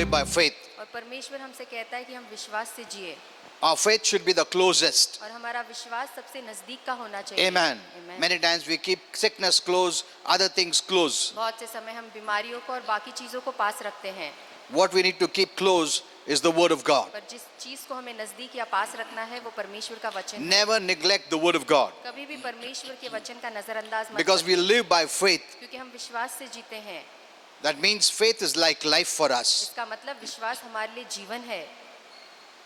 live by faith. और परमेश्वर हमसे कहता है कि हम विश्वास से जिए Our faith should be the closest. और हमारा विश्वास सबसे नजदीक का होना चाहिए। Amen. Amen. Many times we keep sickness close, other things close. बहुत से समय हम बीमारियों को और बाकी चीजों को पास रखते हैं, What we need to keep close is the word of God. पर जिस चीज को हमें नजदीक या पास रखना है वो परमेश्वर का वचन है। Never neglect the word of God, कभी भी परमेश्वर के वचन का नजरअंदाज मत because we करिए, live by faith. क्योंकि हम विश्वास से जीते हैं। That means faith is like life for us. इसका मतलब विश्वास हमारे लिए जीवन है।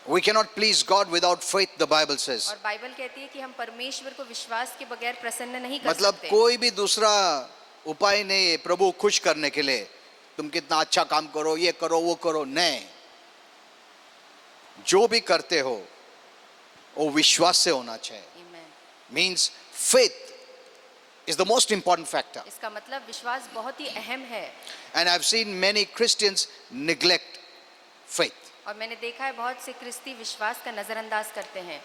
We cannot please God without faith, the Bible says. और बाइबल कहती है कि हम परमेश्वर को विश्वास के बगैर प्रसन्न नहीं कर मतलब सकते। कोई भी दूसरा उपाय नहीं है प्रभु खुश करने के लिए। तुम कितना अच्छा काम करो, ये करो, वो करो, नहीं। जो भी करते हो वो विश्वास से होना चाहिए। Amen. Means faith is the most important factor. इसका मतलब विश्वास बहुत ही अहम है। And I've seen many Christians neglect faith. और मैंने देखा है बहुत से क्रिस्ती विश्वास का नजरअंदाज करते हैं,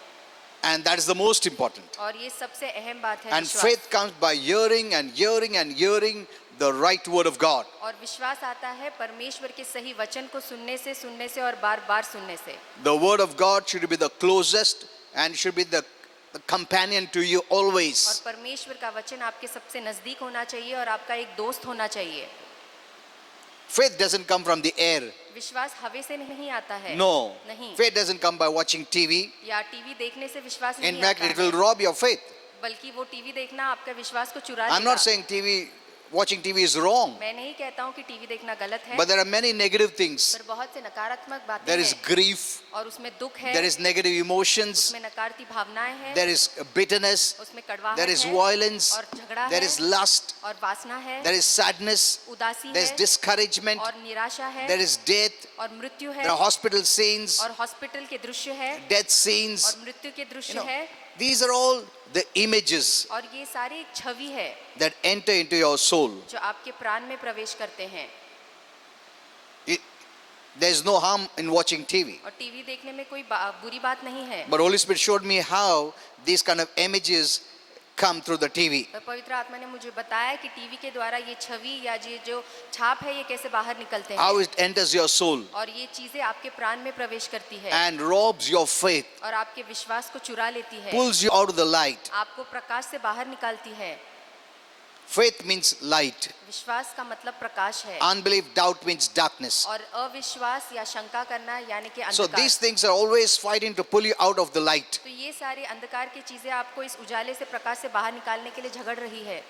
And that is the most important. और ये सबसे अहम बात है। And विश्वास। faith comes by hearing and hearing and hearing the right word of God. और विश्वास आता है परमेश्वर के सही वचन को सुनने से और बार-बार सुनने से। The word of God should be the closest and should be the companion to you और always. परमेश्वर का वचन आपके सबसे नजदीक होना चाहिए और आपका एक दोस्त होना चाहिए। Faith doesn't come from the air. विश्वास हवा से नहीं आता है। No. नहीं। Faith doesn't come by watching TV. या टीवी देखने से विश्वास In नहीं fact, आता it will है, rob your faith. बल्कि वो टीवी देखना आपका विश्वास को चुरा I'm लेगा। not saying watching TV is wrong, मैं नहीं कहता हूँ कि टीवी देखना गलत है, but there are many negative things. पर बहुत से नकारात्मक बातें There is हैं grief, और उसमें दुख है, there is negative emotions, उसमें नकारती भावनाएं हैं, there is bitterness, उसमें कड़वाहट there is है violence, और झगड़ा there है is lust, और वासना है, there is sadness, उदासी there is है discouragement, और निराशा है there is death, और मृत्यु है there are hospital scenes, और हॉस्पिटल के दृश्य है death scenes. और मृत्यु के दृश्य You know, है, these are all the images और ये सारी एक छवि है that enter into your soul. जो आपके प्राण में प्रवेश करते हैं। There is no harm in watching TV. और टीवी देखने में कोई बुरी बात नहीं है, But Holy Spirit showed me how these kind of images come through the TV. तो पवित्र आत्मा ने मुझे बताया कि टीवी के द्वारा ये छवि या ये जो छाप है ये कैसे बाहर निकलते हैं How it enters your soul और ये चीजें आपके प्राण में प्रवेश करती है and robs your faith, और आपके विश्वास को चुरा लेती है, pulls you out of the light. आपको प्रकाश से बाहर निकालती है। Faith means light. विश्वास का मतलब प्रकाश है Unbelief, doubt means darkness. और अविश्वास या शंका करना यानी कि So अंधकार। these things are always fighting to pull you out of the light. तो ये सारी अंधकार की चीजें आपको इस उजाले से प्रकाश से बाहर निकालने के लिए झगड़ रही है,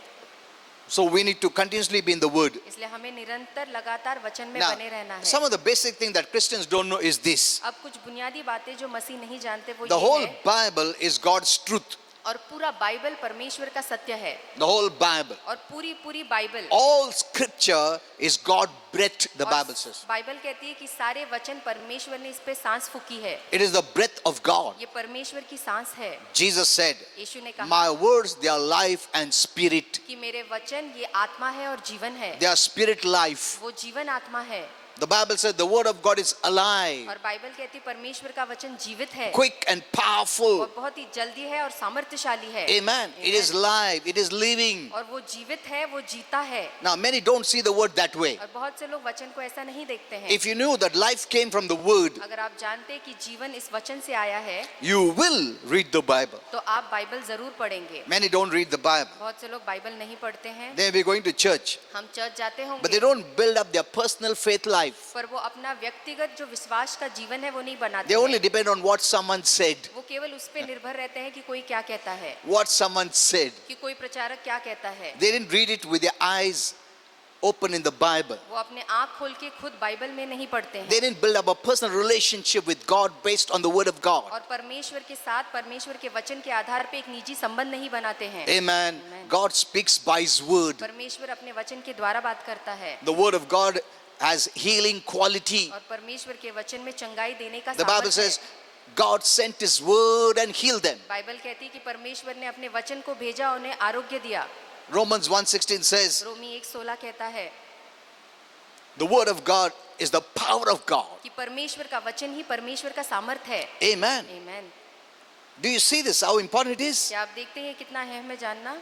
So we need to continuously be in the word. इसलिए हमें निरंतर लगातार वचन में Now, बने रहना है। some of the basic things that Christians don't know is this. अब कुछ बुनियादी बातें जो मसीह नहीं जानते वो The ये whole है, Bible is God's truth. और पूरा बाइबल परमेश्वर का सत्य है, The whole Bible. और पूरी Bible All scripture is God breathed, the और Bible says. बाइबल कहती है कि सारे वचन परमेश्वर ने इस पे सांस फूकी है, It is the breath of God. ये परमेश्वर की सांस है। Jesus said, यीशु ने कहा my words, they are life and spirit. कि मेरे वचन ये आत्मा है और जीवन है, They are spirit life. वो जीवन आत्मा है। The Bible said the word of God is alive, और बाइबल कहती है परमेश्वर का वचन जीवित है quick and powerful. और बहुत ही जल्दी है और सामर्थ्यशाली है। Amen. It is live. It is living. और वो जीवित है, वो जीता है। Now many don't see the word that way. और बहुत से लोग वचन को ऐसा नहीं देखते हैं। If you knew that life came from the word, अगर आप जानते कि जीवन इस वचन से आया है you will read the Bible. तो आप बाइबल जरूर पढ़ेंगे। Many don't read the Bible. बहुत से लोग बाइबल नहीं पढ़ते हैं। They may be going to church, हम चर्च जाते but they होंगे don't build up their personal faith life. पर वो अपना व्यक्तिगत जो विश्वास का जीवन है वो नहीं बनाते They only हैं। depend on what someone said. वो केवल उस पे निर्भर रहते हैं कि कोई क्या कहता है, What someone said. कि कोई प्रचारक क्या कहता है। They didn't read it with their eyes open in the Bible. वो अपने आँख खोल के खुद बाइबल में नहीं पढ़ते हैं They didn't build up a personal relationship with God based on the word of God. और परमेश्वर के साथ परमेश्वर के वचन के आधार पे एक निजी संबंध नहीं बनाते हैं। Amen. Amen. God speaks by His word. परमेश्वर अपने वचन के द्वारा बात करता है The word of God has healing quality. और परमेश्वर के वचन में चंगाई देने का The Bible सामर्थ्य है। says God sent His word and healed them. Bible कहती है कि परमेश्वर ने अपने वचन को भेजा, उन्हें आरोग्य दिया। Romans 1:16 says रोमी 1:16 कहता है the word of God is the power of God. कि परमेश्वर का वचन ही परमेश्वर का सामर्थ्य है। Amen. आमीन। Do you see this, how important it is? क्या आप देखते हैं कितना अहम है जानना?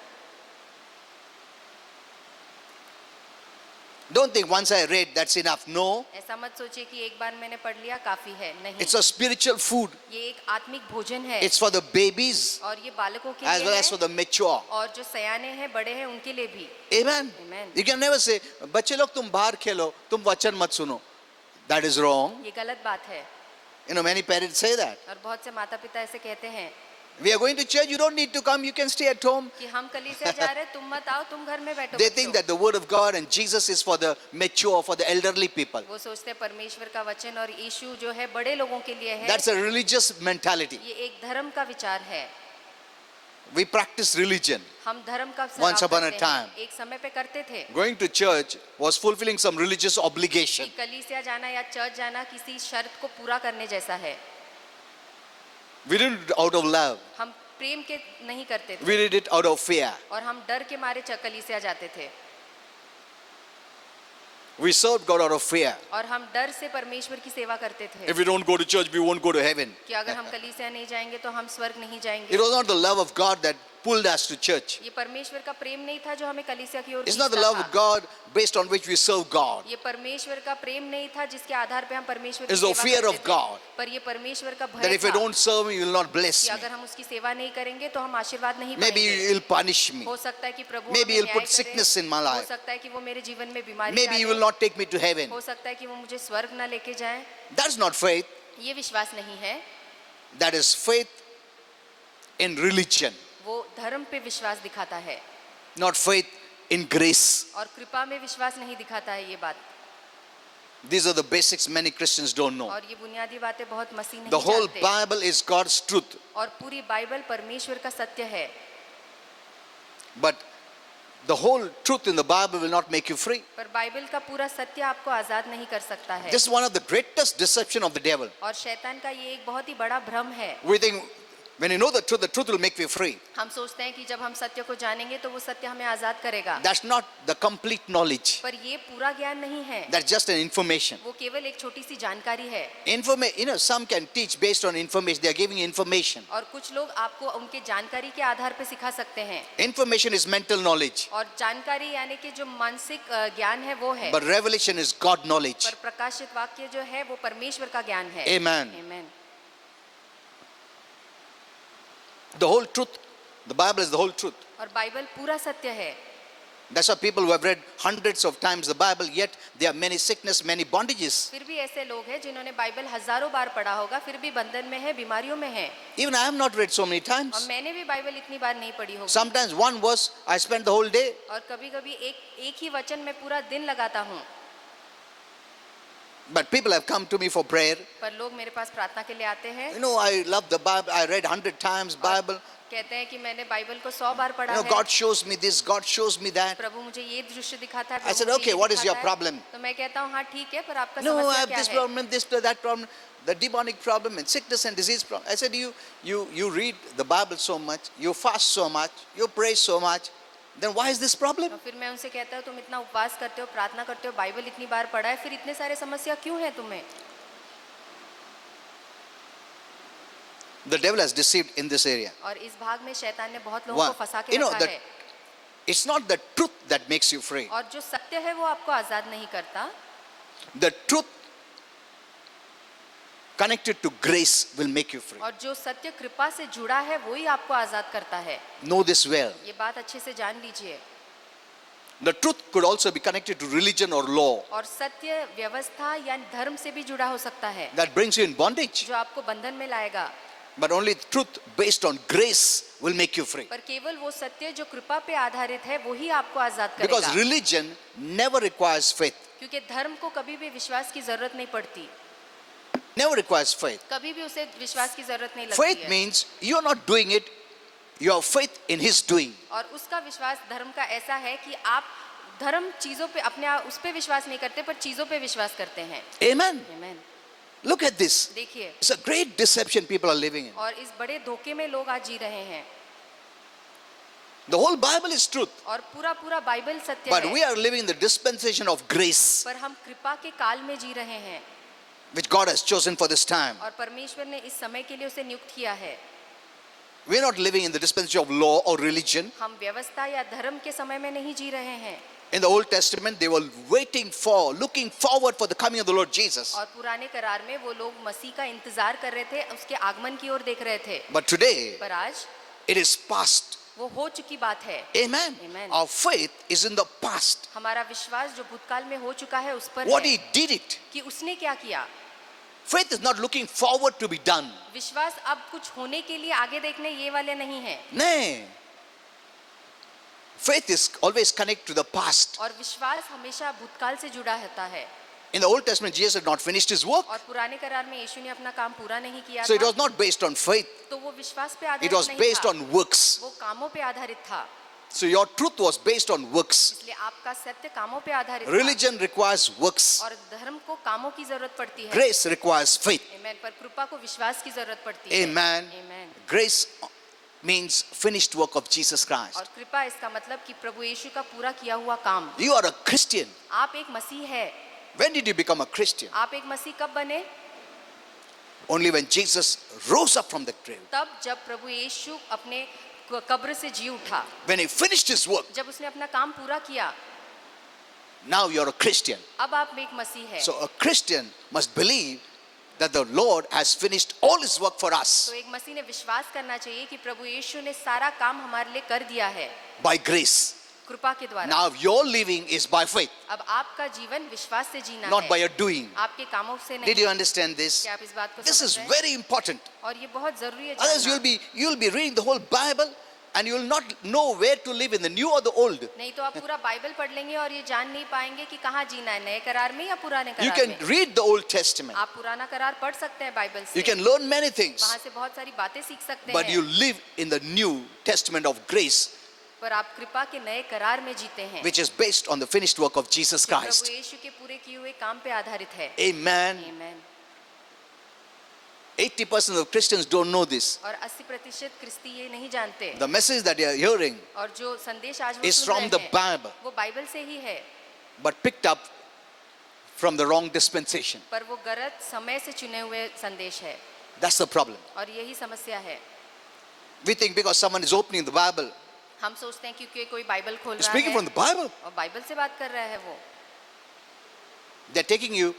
Don't think once I read that's enough. No, ऐसा मत सोचिए कि एक बार मैंने पढ़ लिया काफी है, नहीं। it's a spiritual food. ये एक आत्मिक भोजन है It's for the babies और ये बालकों के as लिए well है as for the mature. और जो सयाने हैं, बड़े हैं, उनके लिए भी। Amen. Amen. You can never say, बच्चे लोग तुम बाहर खेलो, तुम वचन मत सुनो. That is wrong. ये गलत बात है You know, many parents say that. और बहुत से माता पिता ऐसे कहते हैं We are going to church, you don't need to come, you can stay at home. कि हम कलीसिया जा रहे हैं, तुम मत आओ, तुम घर में बैठो। They बच्चों। think that the word of God and Jesus is for the mature, for the elderly people. वो सोचते हैं परमेश्वर का वचन और यीशु जो है बड़े लोगों के लिए है। That's a religious mentality. ये एक धर्म का विचार है। We practice religion. हम धर्म का Once सराव upon a करते time. हैं। एक समय पे करते थे Going to church was fulfilling some religious कि obligation. कलीसिया जाना या चर्च जाना किसी शर्त को पूरा करने जैसा है। We didn't do it out of love. हम प्रेम के नहीं करते थे We did it out of fear. और हम डर के मारे कलीसिया जाते थे We served God out of fear. और हम डर से परमेश्वर की सेवा करते थे If we don't go to church, we won't go to heaven. कि अगर हम कलीसिया नहीं जाएंगे तो हम स्वर्ग नहीं It जाएंगे। was not the love of God that pulled us to church. ये परमेश्वर का प्रेम नहीं था जो हमें कलीसिया की ओर It's not the खींचता love था। of God based on which we serve God. ये परमेश्वर का प्रेम नहीं था जिसके आधार पे हम परमेश्वर की It's the सेवा fear करते of थे। God. पर ये परमेश्वर का That भय if I था don't serve Him, He will not bless कि me. अगर हम उसकी सेवा नहीं करेंगे तो हम आशीर्वाद नहीं Maybe पाएंगे। He will punish me. हो सकता है कि प्रभु Maybe हमें He'll न्याय put करे। sickness in my हो life. सकता है कि वो मेरे जीवन में बीमारी Maybe He डाले। will not take me to heaven. हो सकता है कि वो मुझे स्वर्ग ना लेके जाए। That's not faith. ये विश्वास नहीं है, That is faith in religion, वो धर्म पे विश्वास दिखाता है not faith in grace. और कृपा में विश्वास नहीं दिखाता है। ये बात These are the basics many Christians don't know. और ये बुनियादी बातें बहुत मसीह नहीं The whole जानते। Bible is God's truth. और पूरी बाइबल परमेश्वर का सत्य है, But the whole truth in the Bible will not make you free. पर बाइबल का पूरा सत्य आपको आजाद नहीं कर सकता है। This is one of the greatest deception of the devil. और शैतान का ये एक बहुत ही बड़ा भ्रम है। We think when you know the truth will make you free. हम सोचते हैं कि जब हम सत्य को जानेंगे तो वो सत्य हमें आजाद करेगा, That's not the complete knowledge. पर ये पूरा ज्ञान नहीं है। That's just an information. वो केवल एक छोटी सी जानकारी है। Some can teach based on information. They are giving information. और कुछ लोग आपको उनके जानकारी के आधार पे सिखा सकते हैं। Information is mental knowledge. और जानकारी यानी कि जो मानसिक ज्ञान है वो है, But revelation is God knowledge. पर प्रकाशित वाक्य जो है वो परमेश्वर का ज्ञान है। Amen. आमीन। The whole truth. The Bible is the whole truth. और बाइबल पूरा सत्य है। That's why people who have read hundreds of times the Bible, yet there are many sickness, many bondages. फिर भी ऐसे लोग हैं जिन्होंने बाइबल हजारों बार पढ़ा होगा, फिर भी बंधन में है, बीमारियों में है। Even I have not read so many और times. मैंने भी बाइबल इतनी बार नहीं पढ़ी होगी। Sometimes one verse I spend the whole day. और कभी-कभी एक ही वचन में पूरा दिन लगाता हूँ। But people have come to me for prayer. पर लोग मेरे पास प्रार्थना के लिए आते हैं। You know, I love the Bible. I read 100 times Bible. कहते हैं कि मैंने बाइबल को 100 बार पढ़ा You know, है। God shows me this, God shows me that. प्रभु मुझे ये दृश्य दिखाता है। I said, प्रभु मुझे okay, ये what is your दिखाता है। problem? तो मैं कहता हूँ हाँ ठीक है, पर आपका No, I समस्या have क्या this है? problem, this, that problem, the demonic problem, and sickness and disease problem. I said, you read the Bible so much, you fast so much, you pray so much, then why is this problem? तो फिर मैं उनसे कहता हूँ तुम इतना उपवास करते हो, प्रार्थना करते हो, बाइबल इतनी बार पढ़ा है, फिर इतने सारे समस्या क्यों है तुम्हें? The devil has deceived in this area. और इस भाग में शैतान ने बहुत लोगों One, को फंसा के you know रखा that है। it's not the truth that makes you free. और जो सत्य है वो आपको आजाद नहीं करता। The truth connected to grace will make you free. और जो सत्य कृपा से जुड़ा है वही आपको आजाद करता है। Know this well. ये बात अच्छे से जान लीजिए। The truth could also be connected to religion or law. और सत्य व्यवस्था या धर्म से भी जुड़ा हो सकता है, That brings you in bondage. जो आपको बंधन में लाएगा। But only truth based on grace will make you free. पर केवल वो सत्य जो कृपा पे आधारित है वही आपको आजाद Because करेगा। religion never requires faith. क्योंकि धर्म को कभी भी विश्वास की जरूरत नहीं पड़ती, Never requires faith. कभी भी उसे विश्वास की जरूरत नहीं लगती Faith है। means you're not doing it, you have faith in His doing. और उसका विश्वास धर्म का ऐसा है कि आप धर्म चीजों पे अपने आप उस पे विश्वास नहीं करते, पर चीजों पे विश्वास करते हैं। Amen. आमीन। Look at this. देखिए, It's a great deception people are living in. और इस बड़े धोखे में लोग आज जी रहे हैं। The whole Bible is truth. और पूरा पूरा बाइबल सत्य But है, we are living in the dispensation of grace, पर हम कृपा के काल में जी रहे हैं which God has chosen for this time. और परमेश्वर ने इस समय के लिए उसे नियुक्त किया है। We're not living in the dispensation of law or religion. हम व्यवस्था या धर्म के समय में नहीं जी रहे हैं। In the Old Testament, they were looking forward for the coming of the Lord Jesus. और पुराने करार में वो लोग मसीह का इंतजार कर रहे थे, उसके आगमन की ओर देख रहे थे। But today, पर आज it is past. वो हो चुकी बात है। Amen. Amen. Our faith is in the past. हमारा विश्वास जो भूतकाल में हो चुका है उस पर What है He did it. कि उसने क्या किया। Faith is not looking forward to be done. विश्वास अब कुछ होने के लिए आगे देखने ये वाले नहीं है। Nay. Faith is always connected to the past. और विश्वास हमेशा भूतकाल से जुड़ा रहता है। In the Old Testament, Jesus had not finished His work. और पुराने करार में यीशु ने अपना काम पूरा नहीं किया So it था, was not based on faith. तो वो विश्वास पे It आधारित was नहीं based था, on works. वो कामों पे आधारित था। So your truth was based on works. इसलिए आपका सत्य कामों पे आधारित था। Religion requires works. और धर्म को कामों की जरूरत पड़ती है। Grace requires faith. Amen. पर कृपा को विश्वास की जरूरत पड़ती है। Amen. Amen. Grace means finished work of Jesus Christ. और कृपा इसका मतलब कि प्रभु यीशु का पूरा किया हुआ काम। You are a Christian. आप एक मसीह है। When did you become a Christian? आप एक मसीह कब बने? Only when Jesus rose up from the grave. तब जब प्रभु यीशु अपने कब्र से जी उठा, When He finished His work. जब उसने अपना काम पूरा किया, Now you are a Christian. अब आप एक मसीह है। So a Christian must believe that the Lord has finished all His work for us तो एक मसीह ने विश्वास करना चाहिए कि प्रभु यीशु ने सारा काम हमारे लिए कर दिया है by grace. कृपा के द्वारा। Now your living is by faith, अब आपका जीवन विश्वास से जीना not है, by your doing. आपके कामों से Did नहीं। you understand this? क्या आप इस बात को This is समझ रहे हैं? very important. और ये बहुत जरूरी है Otherwise जानना। you'll be reading the whole Bible and you will not know where to live, in the new or the old. नहीं तो आप पूरा बाइबल पढ़ लेंगे और ये जान नहीं पाएंगे कि कहाँ जीना है, नए करार में या पुराने You करार can में। read the Old Testament. आप पुराना करार पढ़ सकते हैं बाइबल से, You can learn many things. वहाँ से बहुत सारी बातें सीख सकते But you हैं, live in the New Testament of grace, पर आप कृपा के नए करार में जीते हैं, which is based on the finished work of Jesus Prabhu Christ. यीशु के पूरे किए हुए काम पे आधारित है। Amen. Amen. 80% of Christians don't know this. और 80% क्रिस्ती ये नहीं जानते। The message that you are hearing और जो संदेश आज वो is सुन from रहे the हैं, Bible, वो बाइबल से ही है, but picked up from the wrong dispensation. पर वो गलत समय से चुने हुए संदेश है, That's the problem. और यही समस्या है। We think because someone is opening the Bible, हम सोचते हैं क्योंकि कोई बाइबल खोल रहा speaking from है the Bible, और बाइबल से बात कर रहा है, they're taking you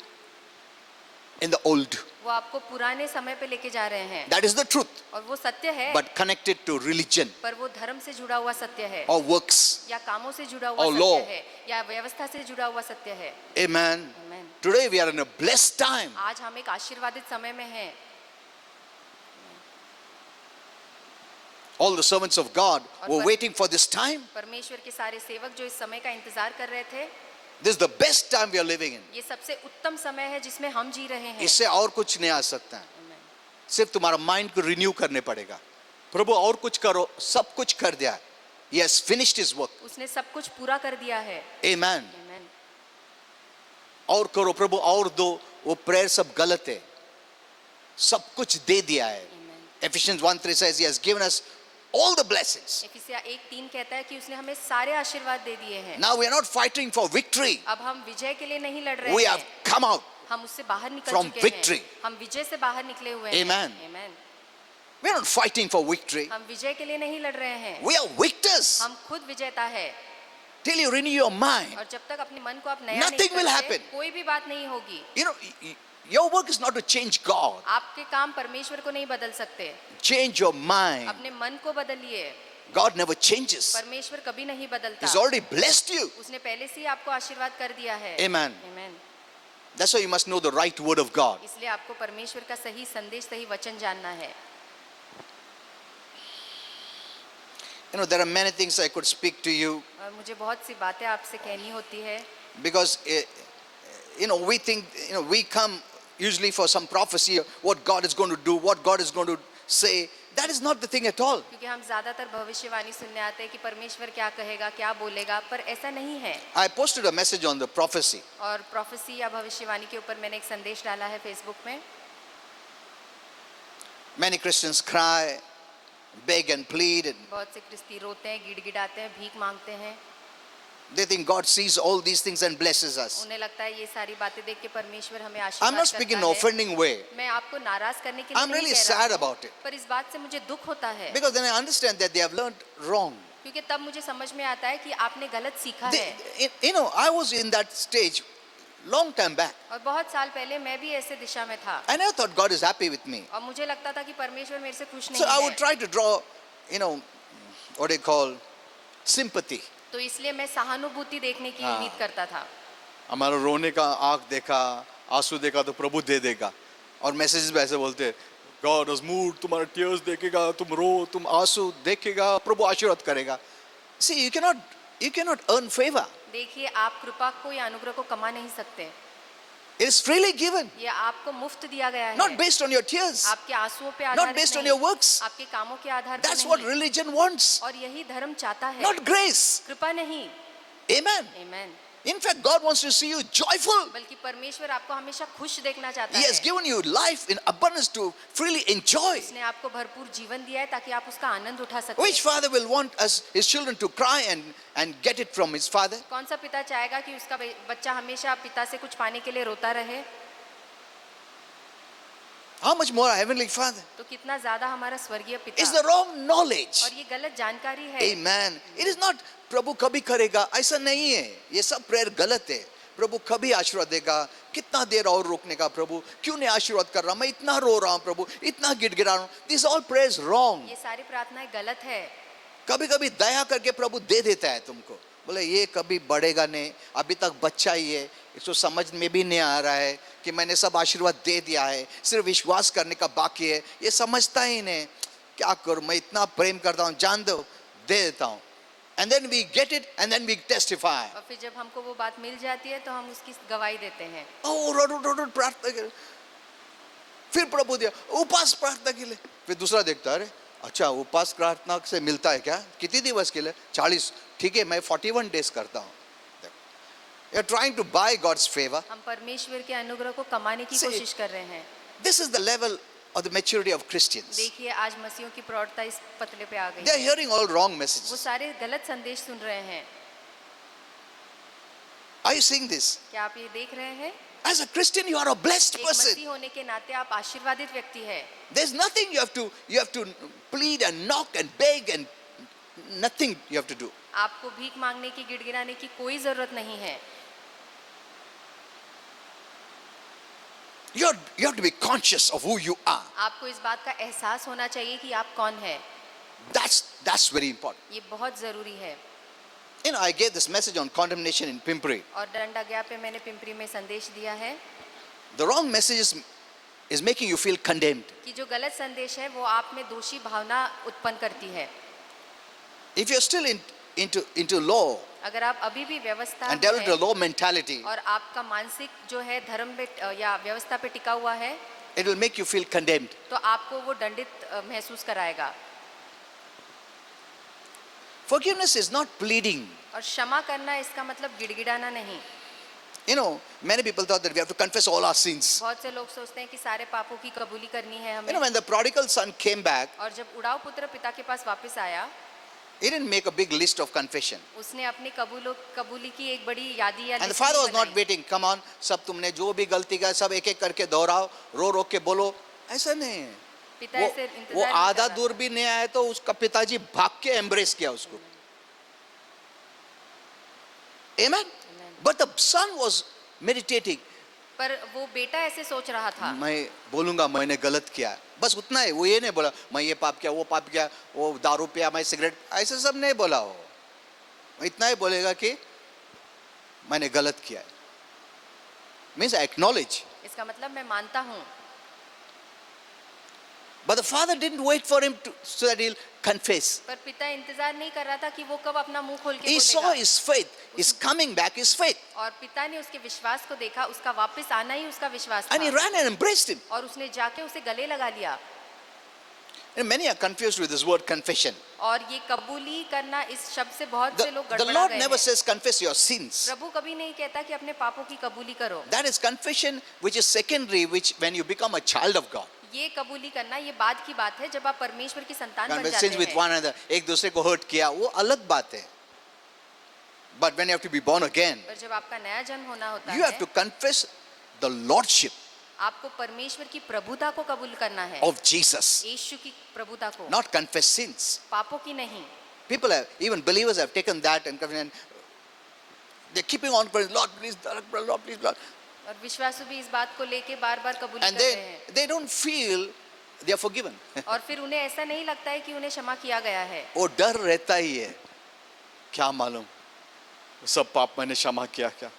in the old. वो आपको पुराने समय पे लेके जा रहे हैं, That is the truth, और वो सत्य है, but connected to religion पर वो धर्म से जुड़ा हुआ सत्य है, or works. या कामों से जुड़ा हुआ or सत्य law. है, या व्यवस्था से जुड़ा हुआ सत्य है। Amen. Amen. Today we are in a blessed time. आज हम एक आशीर्वादित समय में हैं। All the servants of God were waiting for this time. परमेश्वर के सारे सेवक जो इस समय का इंतजार कर रहे थे, This is the best time we are living in. ये सबसे उत्तम समय है जिसमें हम जी रहे हैं। इससे और कुछ नहीं आ सकता है, Amen. सिर्फ तुम्हारा माइंड को रिन्यू करने पड़ेगा। प्रभु और कुछ करो, सब कुछ कर दिया है। He has finished His work. उसने सब कुछ पूरा कर दिया है। Amen. Amen. और करो प्रभु, और दो, वो प्रेयर सब गलत है, सब कुछ दे दिया है। Amen. Ephesians 1:3 says He has given us all the blessings. एफिसिया 1:3 कहता है कि उसने हमें सारे आशीर्वाद दे दिए हैं। Now we are not fighting for victory. अब हम विजय के लिए नहीं लड़ रहे We हैं, have come out. हम उससे बाहर निकल from चुके victory. हैं, हम विजय से बाहर निकले हुए हैं। Amen. Amen. We are not fighting for victory. हम विजय के लिए नहीं लड़ रहे हैं, We are victors. हम खुद विजेता है। Till you renew your mind. और जब तक अपने मन को आप नया Nothing नहीं will करते, happen. कोई भी बात नहीं होगी। You know, your work is not to change God. आपके काम परमेश्वर को नहीं बदल सकते, Change your mind. अपने मन को बदलिए। God never changes. परमेश्वर कभी नहीं बदलता, He's already blessed you. उसने पहले से ही आपको आशीर्वाद कर दिया है। Amen. Amen. That's why you must know the right word of God. इसलिए आपको परमेश्वर का सही संदेश, सही वचन जानना है। You know, there are many things I could speak to you और मुझे बहुत सी बातें आपसे कहनी होती है, because, we think, we come usually for some prophecy, what God is going to do, what God is going to say. That is not the thing at all. क्योंकि हम ज्यादातर भविष्यवाणी सुनने आते हैं कि परमेश्वर क्या कहेगा, क्या बोलेगा, पर ऐसा नहीं है। I posted a message on the prophecy. और प्रोफेसी या भविष्यवाणी के ऊपर मैंने एक संदेश डाला है फेसबुक में। Many Christians cry, beg and plead, and बहुत से क्रिस्ती रोते हैं, गिड़गिड़ाते हैं, भीख मांगते हैं। they think God sees all these things and blesses us. उन्हें लगता है ये सारी बातें देख के परमेश्वर हमें I'm आशीर्वाद not speaking in करता an है। offending way, मैं आपको नाराज करने के लिए I'm नहीं really कह रहा sad हूँ, about it. पर इस बात से मुझे दुख होता है, because then I understand that they have learned wrong. क्योंकि तब मुझे समझ में आता है कि आपने गलत सीखा है। You know, I was in that stage long time back. और बहुत साल पहले मैं भी ऐसे दिशा में था I never thought God is happy with me. और मुझे लगता था कि परमेश्वर मेरे से खुश So I नहीं would है, try to draw, you know, what they call sympathy. तो इसलिए मैं सहानुभूति देखने की हाँ। उम्मीद करता था। हमारा रोने का आंख देखा, आंसू देखा तो प्रभु दे देगा। और मैसेजेस में ऐसे बोलते हैं, God has moved, तुम्हारे tears देखेगा, तुम रो, तुम आंसू देखेगा, प्रभु आशीर्वाद करेगा। See, you cannot earn favor. देखिए, आप कृपा को या अनुग्रह को कमा नहीं सकते, It is freely given, ये आपको मुफ्त दिया गया not है, based on your tears, आपके आंसुओं पे not आधारित based on नहीं, your works. आपके कामों के आधार पर That's what नहीं, religion wants, और यही धर्म चाहता है, not grace. कृपा नहीं। Amen. आमीन। In fact, God wants to see you joyful. बल्कि परमेश्वर आपको हमेशा खुश देखना चाहता He has है। given you life in abundance to freely enjoy. उसने आपको भरपूर जीवन दिया है ताकि आप उसका आनंद उठा सकें। Which father will want his children to cry and get it from his father? कौन सा पिता चाहेगा कि उसका बच्चा हमेशा पिता से कुछ पाने के लिए रोता रहे? How much more our heavenly Father? तो कितना ज्यादा हमारा स्वर्गीय पिता। It's the wrong knowledge. और ये गलत जानकारी है। Amen. It is not प्रभु कभी करेगा, ऐसा नहीं है। ये सब प्रेयर गलत है। प्रभु कभी आशीर्वाद देगा, कितना देर और रोकने का प्रभु, क्यों नहीं आशीर्वाद कर रहा, मैं इतना रो रहा हूँ प्रभु, इतना गिड़गिड़ा रहा हूँ। These all prayers wrong. ये सारी प्रार्थनाएं गलत है। कभी कभी दया करके प्रभु दे देता है तुमको, बोले ये कभी बढ़ेगा नहीं, अभी तक बच्चा ही है, इसको समझ में भी नहीं आ रहा है कि मैंने सब आशीर्वाद दे दिया है, सिर्फ विश्वास करने का बाकी है, ये समझता ही नहीं, क्या करूं, मैं इतना प्रेम करता हूं, जान दो, दे देता हूं। And then we get it and then we testify. और फिर जब हमको वो बात मिल जाती है तो हम उसकी गवाही देते हैं। ओ रोड प्रार्थना के, फिर प्रभु दिया उपास प्रार्थना के लिए, फिर दूसरा देखता है, अरे अच्छा उपास प्रार्थना से मिलता है क्या, कितनी दिवस के लिए, 40, ठीक है मैं 41 डेज करता हूँ। You are trying to buy God's favor. हम परमेश्वर के अनुग्रह को कमाने की See, कोशिश कर रहे हैं। This is the level of the maturity of Christians. देखिए, आज मसीहों की प्रौढ़ता इस पतले पे आ गई They are है। hearing all wrong वो messages. सारे गलत संदेश सुन रहे हैं। Are you seeing this? क्या आप ये देख रहे हैं? As a Christian, you are a blessed एक person. मसीह होने के नाते आप आशीर्वादित व्यक्ति है। There's nothing you have to plead and knock and beg and nothing you have to do. आपको भीख मांगने की, गिड़गिड़ाने की कोई जरूरत नहीं है। You have to be conscious of who you are. आपको इस बात का एहसास होना चाहिए कि आप कौन है। That's very important. ये बहुत जरूरी है। You know, I gave this message on condemnation in Pimpri. और दंड आज्ञा पे मैंने पिंपरी में संदेश दिया है The wrong message is making you feel condemned. कि जो गलत संदेश है वो आप में दोषी भावना उत्पन्न करती है। If you're still into law अगर आप अभी भी व्यवस्था and developed a में law mentality, और आपका मानसिक जो है धर्म पे या व्यवस्था पे टिका हुआ है, it will make you feel condemned. तो आपको वो दंडित महसूस कराएगा। Forgiveness is not pleading. और क्षमा करना इसका मतलब गिड़गिड़ाना नहीं। You know, many people thought that we have to confess all our sins. बहुत से लोग सोचते हैं कि सारे पापों की कबूली करनी है You know, हमें। when the prodigal son came back, और जब उड़ाऊ पुत्र पिता के पास वापस आया, he didn't make a big list of confession. उसने अपनी कबूली की एक बड़ी यादी या And the लिस्ट father नहीं was not बनाई। waiting. Come on, सब तुमने जो भी गलती का सब एक एक करके दोहराओ, रो रो के बोलो, ऐसा नहीं है। पिता ऐसे वो इंतजार नहीं आधा कर दूर भी नहीं आया तो उसका पिताजी भाग के एम्ब्रेस किया उसको। Amen. But the son was meditating. पर वो बेटा ऐसे सोच रहा था। मैं बोलूंगा मैंने गलत किया, बस उतना है। वो ये नहीं बोला मैं ये पाप किया, वो पाप किया, वो दारू पिया, मैं सिगरेट, ऐसे सब नहीं बोला। वो इतना ही बोलेगा कि मैंने गलत किया है। Means acknowledge. इसका मतलब मैं मानता हूँ। But the father didn't wait for him so that he'll confess. पर पिता इंतजार नहीं कर रहा था कि वो कब अपना मुंह खोल के He saw बोलेगा। his faith, his coming back, his faith, और पिता ने उसके विश्वास को देखा, उसका वापस आना ही उसका विश्वास and he था। ran and embraced him. और उसने जाके उसे गले लगा लिया। And many are confused with this word confession. और ये कबूली करना, इस शब्द से बहुत से लोग The गड़बड़ा Lord गए never हैं। says confess your sins. प्रभु कभी नहीं कहता कि अपने पापों की कबूली करो। That is confession, which is secondary, which when you become a child of God. ये कबूली करना ये बाद की बात है जब आप परमेश्वर की संतान बन Confess जाते sins with हैं। one another. एक दूसरे को hurt किया, वो अलग बात है. But when you have to be born again, पर जब आपका नया जन्म होना होता you have है, to confess the lordship आपको परमेश्वर की प्रभुता को कबूल करना है। of Jesus, यीशु की प्रभुता को, not confess sins. पापों की नहीं। people have, even believers have taken that and they're keeping on praying, Lord, please, Lord, please, Lord. और विश्वासु भी इस बात को लेके बार बार कबूली And कर रहे हैं they don't feel they are forgiven. और फिर उन्हें ऐसा नहीं लगता है कि उन्हें क्षमा किया गया है। वो डर रहता ही है, क्या मालूम सब पाप मैंने क्षमा किया क्या,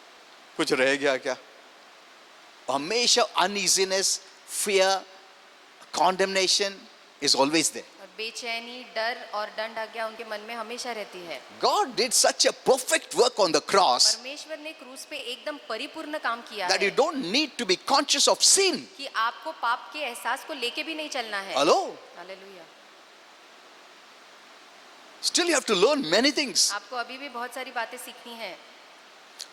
कुछ रह गया क्या। हमेशा uneasiness, fear, condemnation is always there. और बेचैनी, डर और दंड आज्ञा उनके मन में हमेशा रहती है। God did such a perfect work on the cross परमेश्वर ने क्रूस पे एकदम परिपूर्ण काम किया that you है don't need to be conscious of sin. कि आपको पाप के एहसास को लेके भी नहीं चलना है। Hello? Hallelujah. Still you have to learn many things. आपको अभी भी बहुत सारी बातें सीखनी है।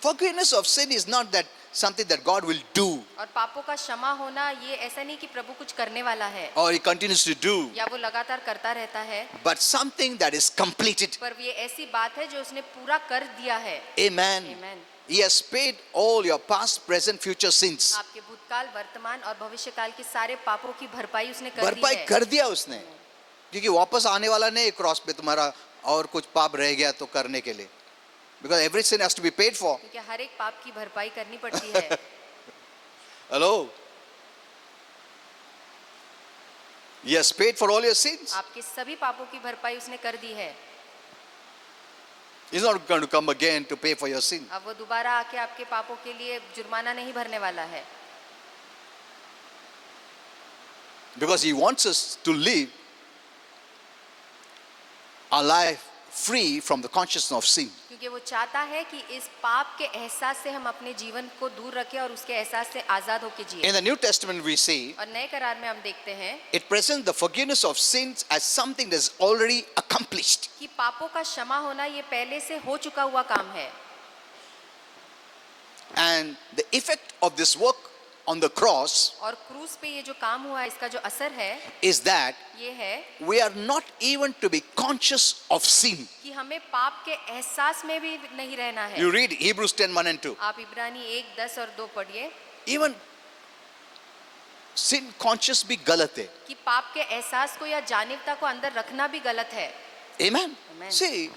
Forgiveness of sin is not that something that God will do और पापों का क्षमा होना ये ऐसा नहीं कि प्रभु कुछ करने वाला है or He continues to do, या वो लगातार करता रहता है, but something that is completed. पर ये ऐसी बात है जो उसने पूरा कर दिया है। Amen. Amen. He has paid all your past, present, future sins. आपके भूतकाल, वर्तमान और भविष्यकाल के सारे पापों की भरपाई उसने कर दी भरपाई है। कर दिया उसने, क्योंकि वापस आने वाला नहीं क्रॉस पे तुम्हारा और कुछ पाप रह गया तो करने के लिए, because every sin has to be paid for. क्योंकि हर एक पाप की भरपाई करनी पड़ती है। Hello? He has paid for all your sins. आपके सभी पापों की भरपाई उसने कर दी है। He's not going to come again to pay for your sin. अब वो दोबारा आके आपके पापों के लिए जुर्माना नहीं भरने वाला है, Because He wants us to live our life free from the consciousness of sin. क्योंकि वो चाहता है कि इस पाप के एहसास से हम अपने जीवन को दूर रखें और उसके एहसास से आजाद होकर जिए। In the New Testament we see और नए करार में हम देखते हैं it presents the forgiveness of sins as something that is already accomplished. कि पापों का क्षमा होना ये पहले से हो चुका हुआ काम है। And the effect of this work on the cross और क्रूस पे ये जो काम हुआ है, इसका जो असर है is that ये है we are not even to be conscious of sin. कि हमें पाप के एहसास में भी नहीं रहना है। You read Hebrews 10:1 and 2. आप इब्रानी 1:10 और 2 पढ़िए Even sin conscious भी गलत है. कि पाप के एहसास को या जानिबता को अंदर रखना भी गलत है। Amen. Amen. See,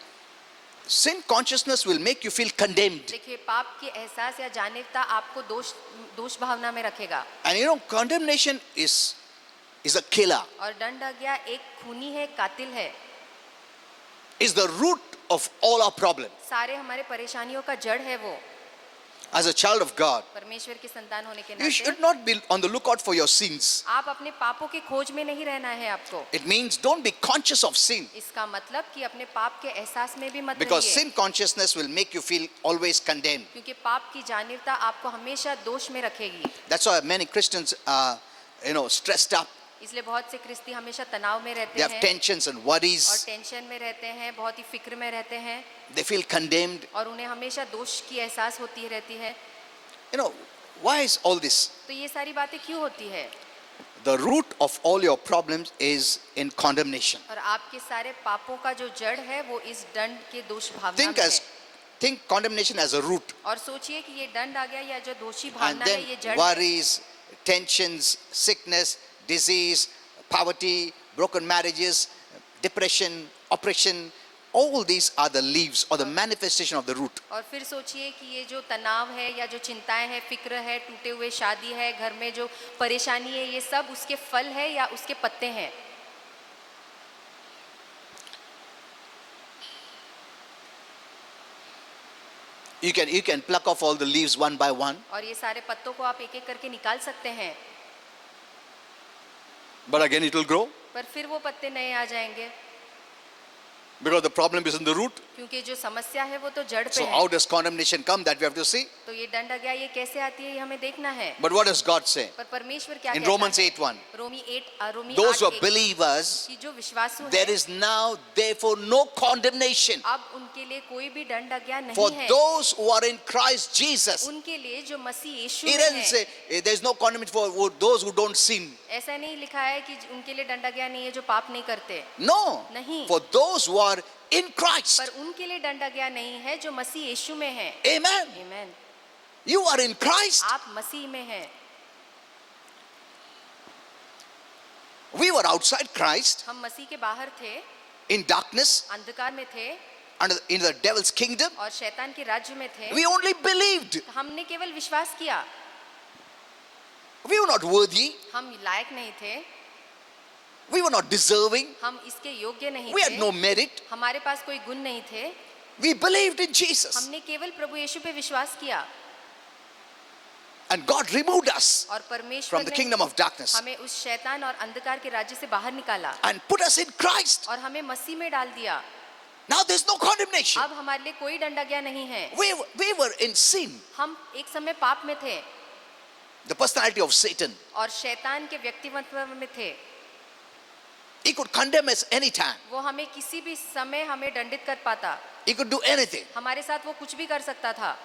sin consciousness will make you feel condemned. देखिए, पाप के एहसास या जानिबता आपको दोष भावना में रखेगा। And you know, condemnation is a killer. और दंड आज्ञा एक खूनी है, कातिल है, Is the root of all our problems. सारे हमारे परेशानियों का जड़ है वो। As a child of God, परमेश्वर की संतान होने के you नाते should not be on the lookout for your sins. आप अपने पापों की खोज में नहीं रहना है आपको। It means don't be conscious of sin, इसका मतलब कि अपने पाप के एहसास में भी मत because रहिए, sin consciousness will make you feel always condemned. क्योंकि पाप की जानिबता आपको हमेशा दोष में रखेगी। That's why many Christians are, stressed up. इसलिए बहुत से क्रिस्ती हमेशा तनाव में They रहते have हैं tensions and और worries. टेंशन में रहते हैं, बहुत ही फिक्र में रहते हैं They feel condemned. और उन्हें हमेशा दोष की एहसास होती रहती है। Why is all this? तो ये सारी बातें क्यों होती है? The root of all your problems is in condemnation. और आपके सारे पापों का जो जड़ है वो इस दंड के दोष भावना में है। Think condemnation as a root, और सोचिए कि ये दंड आ गया या जो दोषी and भावना then है ये जड़ है। worries, tensions, sickness, disease, poverty, broken marriages, depression, oppression, all these are the leaves or the manifestation of the root. और फिर सोचिए कि ये जो तनाव है या जो चिंताएं हैं, फिक्र है, टूटे हुए शादी है, घर में जो परेशानी है, ये सब उसके फल है या उसके पत्ते हैं। You can pluck off all the leaves one by one, और ये सारे पत्तों को आप एक एक करके निकाल सकते हैं, but again it will grow पर फिर वो पत्ते नए आ जाएंगे, because the problem is in the root. क्योंकि जो समस्या है वो तो जड़ पे So है। how does condemnation come? That we have to see. तो ये दंड आज्ञा ये कैसे आती है ये हमें देखना है। But what does God say? पर परमेश्वर क्या In कहता Romans है? 8:1, रोमी those who 8:1 are believers, कि जो विश्वासु there है, is now therefore no condemnation अब उनके लिए कोई भी दंड आज्ञा for नहीं है। those who are in Christ Jesus. उनके लिए जो मसीह यीशु He में doesn't है। say there is no condemnation for those who don't sin. ऐसा नहीं लिखा है कि उनके लिए दंड आज्ञा नहीं है जो पाप नहीं करते, No, नहीं। for those who are in Christ. पर उनके लिए दंड आज्ञा नहीं है जो मसीह यीशु में है। Amen. आमीन। You are in Christ. आप मसीह में हैं। We were outside Christ. हम मसीह के बाहर थे, in darkness, अंधकार में थे in the devil's kingdom. और शैतान के राज्य में थे, We only believed. हमने केवल विश्वास किया। We were not worthy. हम लायक नहीं थे, We were not deserving. हम इसके योग्य नहीं We had थे, no merit. हमारे पास कोई गुण नहीं थे। We believed in Jesus. हमने केवल प्रभु यीशु पे विश्वास किया And God removed us और from परमेश्वर the ने kingdom of darkness हमें उस शैतान और अंधकार के राज्य से बाहर निकाला and put us in Christ. और हमें मसीह में डाल दिया। Now there's no condemnation. अब हमारे लिए कोई दंडाज्ञा नहीं है। We were in sin. हम एक समय पाप में थे The personality of Satan. और शैतान के व्यक्तित्व में थे। He could condemn us anytime. वो हमें किसी भी समय हमें दंडित कर पाता, He could do anything. हमारे साथ वो कुछ भी कर सकता था।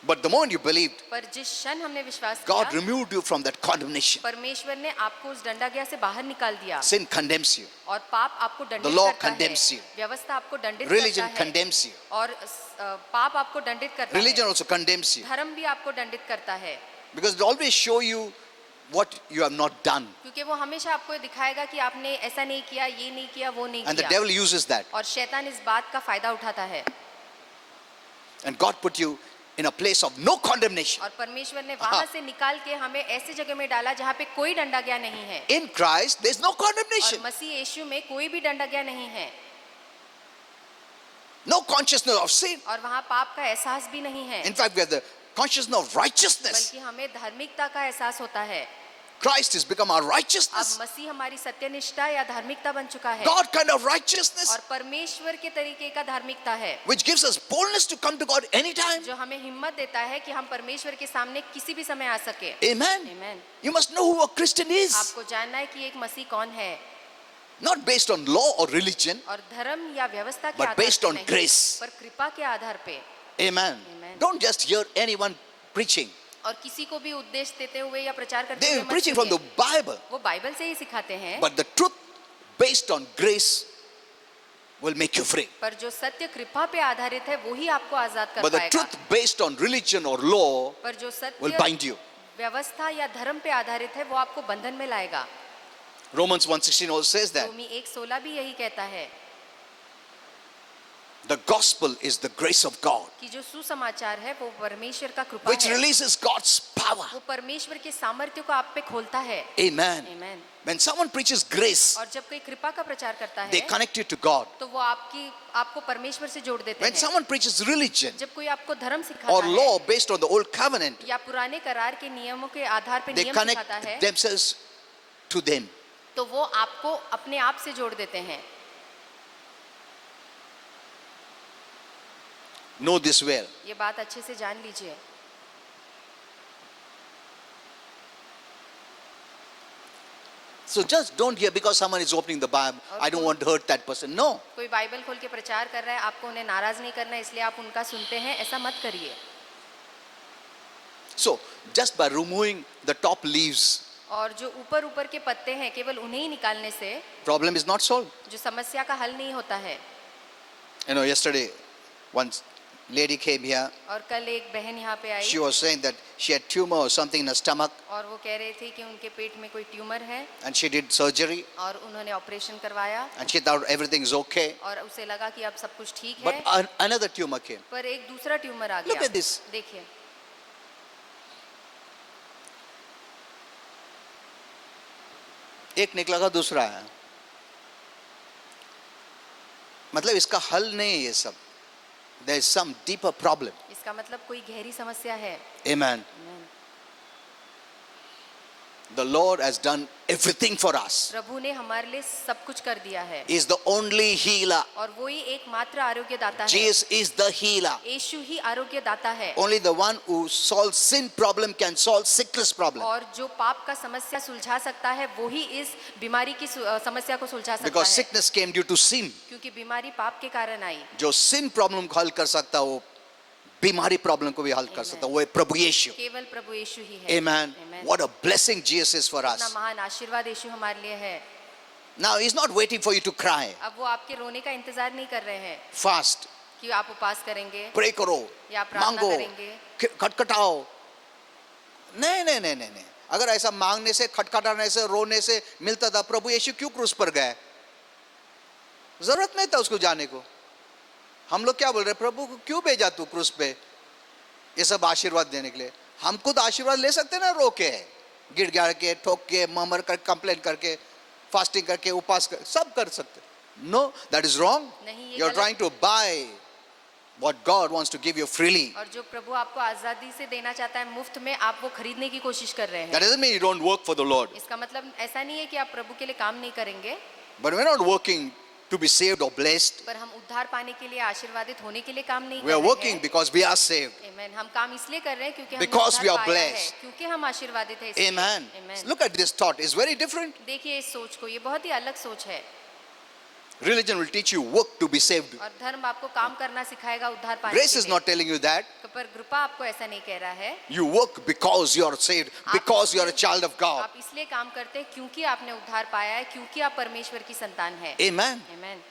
But the moment you believed, पर जिस क्षण हमने विश्वास God किया, removed you from that condemnation. परमेश्वर ने आपको उस दंडाज्ञा से बाहर निकाल दिया Sin condemns you. और पाप आपको The दंडित law करता है, condemns you. व्यवस्था आपको दंडित Religion करता है condemns you. और पाप आपको दंडित करता Religion है, also condemns you. धर्म भी आपको दंडित करता है, Because it always show you what you have not done. क्योंकि वो हमेशा आपको दिखाएगा कि आपने ऐसा नहीं किया, ये नहीं किया, वो नहीं And the किया। devil uses that. और शैतान इस बात का फायदा उठाता है And God put you in a place of no condemnation. और परमेश्वर ने वहां से निकाल के हमें ऐसी जगह में डाला जहाँ पे कोई दंडाज्ञा नहीं है। In Christ, there's no और condemnation. मसीह यीशु में कोई भी दंडाज्ञा नहीं है No consciousness of sin. और वहाँ पाप का एहसास भी नहीं है, In fact, we have the consciousness of righteousness. बल्कि हमें धार्मिकता का एहसास होता है। Christ has become our अब righteousness. मसीह हमारी सत्यनिष्ठा या धार्मिकता बन चुका है God kind of righteousness, और परमेश्वर के तरीके का धार्मिकता है which gives us boldness to come to God anytime. जो हमें हिम्मत देता है कि हम परमेश्वर के सामने किसी भी समय आ सके। Amen. आमीन। You must know who a Christian is. आपको जानना है कि एक मसीह कौन है Not based on law or religion, और धर्म या व्यवस्था के but आधार based पे on नहीं, grace. पर कृपा के आधार पे। Amen. Amen. Don't just hear anyone preaching. और किसी को भी उद्देश्य देते हुए या प्रचार करते They हुए are मत preaching from the सुनिए। Bible. वो बाइबल से ही सिखाते हैं, But the truth based on grace will make you free. पर जो सत्य कृपा पे आधारित है वो ही आपको आजाद कर But the पाएगा। truth based on religion or law पर जो will सत्य bind you. व्यवस्था या धर्म पे आधारित है वो आपको बंधन में लाएगा। Romans 1:16 also says that. रोमी 1:16 भी यही कहता है The gospel is the grace of God, कि जो सुसमाचार है वो परमेश्वर का कृपा which है, releases God's power. वो परमेश्वर के सामर्थ्य को आप पे खोलता है। Amen. आमीन। When someone preaches grace, और जब कोई कृपा का प्रचार करता they है connect you to God. तो वो आपको परमेश्वर से जोड़ देते When हैं। someone preaches religion जब कोई आपको धर्म or सिखाता है law based on the old covenant, या पुराने करार के नियमों के आधार पे they नियम connect सिखाता है themselves to them. तो वो आपको अपने आप से जोड़ देते हैं। Know this well. ये बात अच्छे से जान लीजिए। So just don't hear because someone is opening the Bible, I don't want to hurt that person. No. कोई बाइबल खोल के प्रचार कर रहा है, आपको उन्हें नाराज नहीं करना है इसलिए आप उनका सुनते हैं, ऐसा मत करिए। So just by removing the top leaves, और जो ऊपर ऊपर के पत्ते हैं केवल उन्हें ही निकालने से problem is not solved. जो समस्या का हल नहीं होता है। You know, yesterday one lady came here. और कल एक बहन यहाँ पे आई She was saying that she had tumor or something in her stomach और वो कह रही थी कि उनके पेट में कोई ट्यूमर है and she did surgery और उन्होंने ऑपरेशन करवाया and she thought everything is okay. और उसे लगा कि अब सब कुछ ठीक But है, another tumor came. पर एक दूसरा ट्यूमर आ Look गया। at this. देखिए एक निकला का दूसरा है। मतलब इसका हल नहीं है ये सब. There is some deeper problem. इसका मतलब कोई गहरी समस्या है। Amen. Amen. The Lord has done everything for us. प्रभु ने हमारे लिए सब कुछ कर दिया है He is the only healer. और वो ही एकमात्र आरोग्य दाता है। Jesus is the healer. यीशु ही आरोग्य दाता है Only the one who solves sin problem can solve sickness problem. और जो पाप का समस्या सुलझा सकता है वो ही इस बीमारी की समस्या को सुलझा सकता Because है, sickness came due to sin. क्योंकि बीमारी पाप के कारण आई। जो sin problem को हल कर सकता है वो बीमारी प्रॉब्लम को भी हल कर सकता है, वो है प्रभु यीशु. केवल प्रभु यीशु ही है। Amen. Amen. What a blessing Jesus is for इतना us. महान आशीर्वाद यीशु हमारे लिए है। Now he's not waiting for you to cry. अब वो आपके रोने का इंतजार नहीं कर रहे हैं Fast. कि आप उपास करेंगे Pray करो. या प्रार्थना मांगो. करेंगे। खटखटाओ. नहीं नहीं नहीं नहीं नहीं. अगर ऐसा मांगने से, खटखटाने से, रोने से मिलता था, प्रभु यीशु क्यों क्रूस पर गए? जरूरत नहीं था उसको जाने को। हम लोग क्या बोल रहे हैं, प्रभु को क्यों भेजा तू क्रूस पे ये सब आशीर्वाद देने के लिए? हम खुद आशीर्वाद ले सकते ना, रो के, गिड़गिड़ा के, ठोक के, ममर कर, कंप्लेन करके, फास्टिंग करके, उपवास कर, सब कर सकते। No, that is wrong. नहीं, ये यू आर गलत। Trying to buy what God wants to give you freely. और जो प्रभु आपको आजादी से देना चाहता है मुफ्त में, आप वो खरीदने की कोशिश कर रहे That हैं। doesn't mean you don't work for the Lord. इसका मतलब ऐसा नहीं है कि आप प्रभु के लिए काम नहीं करेंगे, But we're not working to be saved or blessed. पर हम उद्धार पाने के लिए, आशीर्वादित होने के लिए काम नहीं We कर are रहे working हैं। because we are saved. Amen. हम काम इसलिए कर रहे हैं क्योंकि हमने Because we उद्धार are पाया है, blessed. क्योंकि हम आशीर्वादित हैं इसलिए। Amen. Amen. Look at this thought. It's very different. देखिए इस सोच को, ये बहुत ही अलग सोच है। Religion will teach you work to be saved. और धर्म आपको काम करना सिखाएगा उद्धार पाने Grace के is लिए। not telling you that. पर कृपा आपको ऐसा नहीं कह रहा है। You work because you are saved, because you are a child of God. आप इसलिए काम करते हैं क्योंकि आपने उद्धार पाया है, क्योंकि आप परमेश्वर की संतान है। Amen. Amen.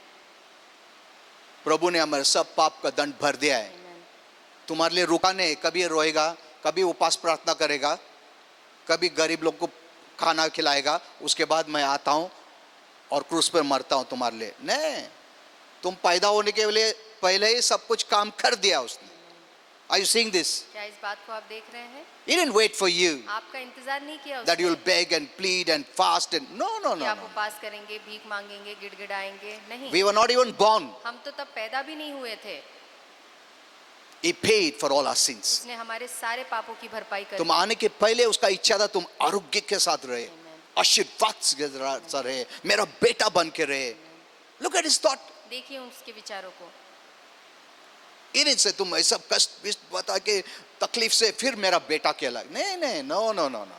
प्रभु ने हमारे सब पाप का दंड भर दिया है। Amen. तुम्हारे लिए रुका नहीं, कभी रोएगा, कभी उपास प्रार्थना करेगा, कभी गरीब लोग को खाना खिलाएगा, उसके बाद मैं आता हूं और क्रूस पर मरता हूं तुम्हारे लिए। नहीं, तुम पैदा होने के लिए पहले ही सब कुछ काम कर दिया उसने। Are you seeing this? क्या इस बात को आप देख रहे हैं? He didn't wait for you आपका इंतजार नहीं किया that you उसने will beg and plead and fast and no, no, कि no, आप no. उपवास करेंगे, भीख मांगेंगे, गिड़गिड़ाएंगे। नहीं, We were not even born. हम तो तब पैदा भी नहीं हुए थे। He paid for all our sins. उसने हमारे सारे पापों की भरपाई कर तुम दी। आने के पहले उसका इच्छा था तुम आरोग्य के साथ रहे, Amen. आशीर्वाद से रहे, मेरा बेटा बन के रहे। Look at his thought. देखिए उसके विचारों को। इन्हीं से तुम ऐसा कष्ट विष्ट बता के तकलीफ से फिर मेरा बेटा कहलाए। नहीं नहीं, no no no no.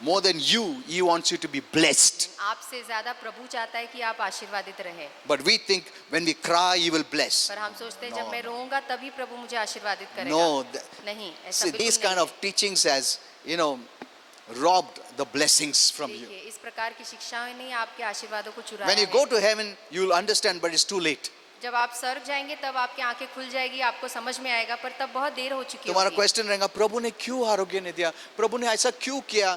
More than you, he wants you to be blessed. आपसे ज्यादा प्रभु चाहता है कि आप आशीर्वादित रहे। But we think when we cry, he will bless. पर हम सोचते हैं No, जब मैं रोऊंगा तभी प्रभु मुझे आशीर्वादित करेगा। No, नहीं, ऐसा see, बिल्कुल these नहीं kind है। of teachings has, robbed the blessings from you. देखिए इस प्रकार की शिक्षाएं नहीं आपके आशीर्वादों को चुराया When you है। go to heaven, you will understand, but it's too late. जब आप स्वर्ग जाएंगे तब आपकी आंखें खुल जाएगी, आपको समझ में आएगा, पर तब बहुत देर हो चुकी तुम्हारा होगी। क्वेश्चन रहेगा, प्रभु ने क्यों आरोग्य नहीं दिया, प्रभु ने ऐसा क्यों किया?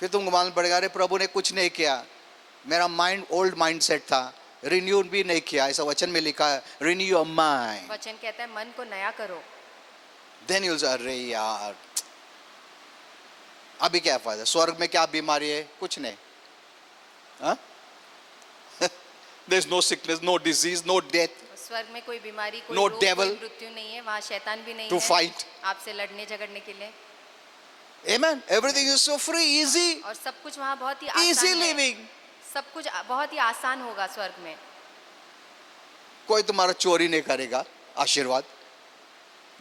फिर तुमको मालूम पड़ेगा, अरे प्रभु ने कुछ नहीं किया, मेरा माइंड ओल्ड माइंड सेट था, रिन्यू भी नहीं किया। ऐसा वचन में लिखा है, रिन्यू योर माइंड। वचन कहता है मन को नया करो। देन यू विल से, अरे यार अभी क्या फायदा, स्वर्ग में क्या बीमारी है? कुछ नहीं। There is no sickness, no disease, no death स्वर्ग में कोई बीमारी, कोई No रोग, devil कोई मृत्यु नहीं है, वहाँ शैतान भी नहीं to है fight. आपसे लड़ने झगड़ने के लिए। Amen. Everything is so free, easy, और सब कुछ वहाँ बहुत ही easy आसान है। living. सब कुछ बहुत ही आसान होगा स्वर्ग में। कोई तुम्हारा चोरी नहीं करेगा आशीर्वाद।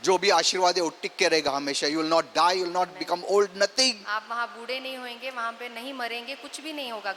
जो भी आशीर्वाद है वो टिक के रहेगा हमेशा। You will not die, you will not become old, nothing. आप वहाँ बूढ़े नहीं होंगे, वहाँ पे नहीं मरेंगे, कुछ भी नहीं होगा।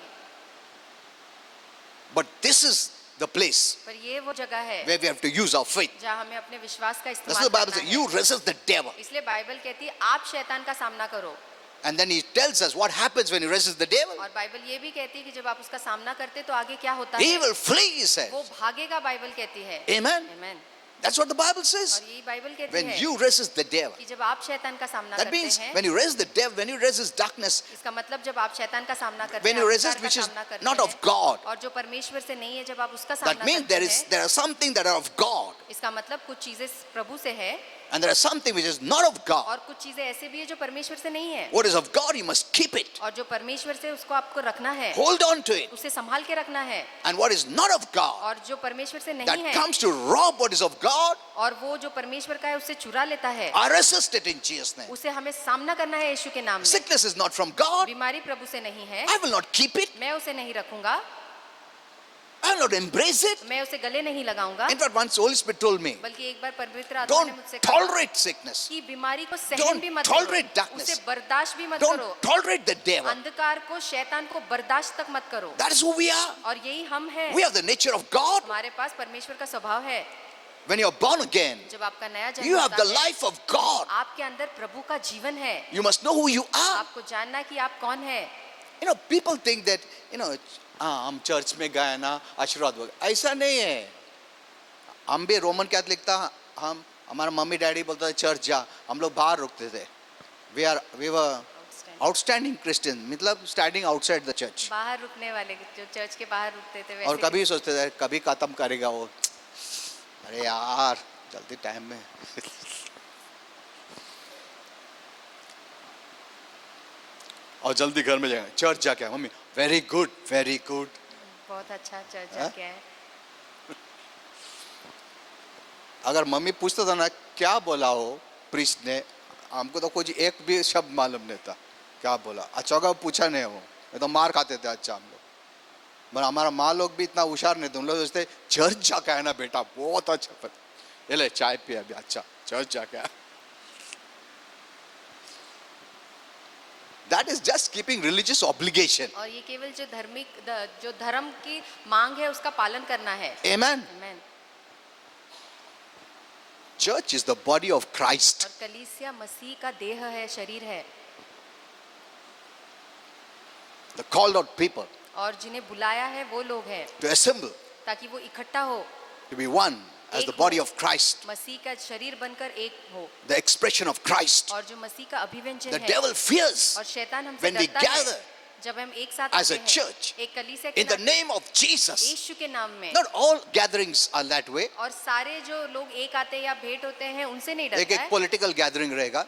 But this is the place पर ये वो जगह है where we have to use our faith. जहाँ हमें अपने विश्वास का That's इस्तेमाल what the Bible करना says. है। You resist the devil. इसलिए बाइबल कहती है आप शैतान का सामना करो। And then he tells us what happens when you resist the devil. और बाइबल ये भी कहती है कि जब आप उसका सामना करते तो आगे क्या होता He है? will flee, he says. वो भागेगा, बाइबल कहती है। Amen. Amen. That's what the Bible says. और यही बाइबल कहती When है you resist the devil, कि जब आप शैतान का सामना that करते means हैं, when you resist the devil, when you resist darkness, इसका मतलब जब आप शैतान का सामना करते when हैं, you आप resist अंधकार which का is सामना करते not हैं, of God, और जो परमेश्वर से नहीं है, जब आप उसका that सामना means करते हैं, there are something that are of God, इसका मतलब कुछ चीजें प्रभु से है and there is something which is not of God. और कुछ चीजें ऐसे भी है जो परमेश्वर से नहीं है। What is of God, you must keep it. और जो परमेश्वर से उसको आपको रखना है, Hold on to it. उसे संभाल के रखना है। And what is not of God, और जो परमेश्वर से नहीं that है comes to rob what is of God, और वो जो परमेश्वर का है उससे चुरा लेता है, I resist it in Jesus' name. उसे हमें सामना करना है यीशु के नाम में। Sickness is not from God. बीमारी प्रभु से नहीं है, I will not keep it. मैं उसे नहीं रखूंगा, I will not embrace it. मैं उसे गले नहीं लगाऊंगा। In fact, once Holy Spirit told me, बल्कि एक बार पवित्र आत्मा ने don't मुझसे कहा tolerate sickness. कि बीमारी को सहन Don't भी मत tolerate करो, darkness. उसे बर्दाश्त भी मत Don't करो, tolerate the devil. अंधकार को, शैतान को बर्दाश्त तक मत करो। That is who we are. और यही हम हैं। We have the nature of God. हमारे पास परमेश्वर का स्वभाव है। When you are born again, जब आपका नया जन्म you have होता the है, life of God. आपके अंदर प्रभु का जीवन है। You must know who you are. आपको जानना है कि आप कौन है। People think that, हम चर्च में गए ना आशीर्वाद हो गया। ऐसा नहीं है। हम भी रोमन कैथोलिक था, हमारा मम्मी डैडी बोलता था चर्च जा, हम लोग बाहर रुकते थे। We were आउटस्टैंडिंग क्रिश्चियन मतलब स्टैंडिंग आउटसाइड द चर्च, बाहर रुकने वाले, जो चर्च के बाहर रुकते थे और वैसे। कभी सोचते थे कभी खत्म करेगा वो, अरे यार जल्दी टाइम में और जल्दी घर में जाएंगे, चर्च जाके mummy very good very good. बहुत अच्छा चर्च हाँ? जाके आए। अगर मम्मी पूछता था ना क्या बोला हो प्रीस्ट ने, हमको तो कुछ एक भी शब्द मालूम नहीं था क्या बोला। अच्छा होगा पूछा नहीं हो, ये तो मार खाते थे। अच्छा हम लोग, पर हमारा माँ लोग भी इतना होशियार नहीं थे, उन लोग सोचते चर्च जाके आए ना बेटा बहुत अच्छा, पर ये ले चाय पिए अभी, अच्छा चर्च जाके आया। That is just keeping religious obligation. और ये केवल जो जो धर्म की मांग है उसका पालन करना है। Amen. Amen। Church is the body of Christ. और कलीसिया मसीह का देह है, शरीर है। The called out people और जिन्हें बुलाया है वो लोग हैं, to assemble, ताकि वो इकट्ठा हो, to be one as the body of Christ, मसीह का शरीर बनकर एक हो, the expression of Christ. और जो मसीह का अभिव्यंजन The है। devil fears और शैतान हमसे when we डरता है gather जब हम एक साथ as आते a हैं, church एक कलीसिया के in the नाम, name of Jesus. यीशु के नाम में। Not all gatherings are that way. और सारे जो लोग एक आते हैं या भेंट होते हैं उनसे नहीं एक डरता एक है। पॉलिटिकल गैदरिंग रहेगा,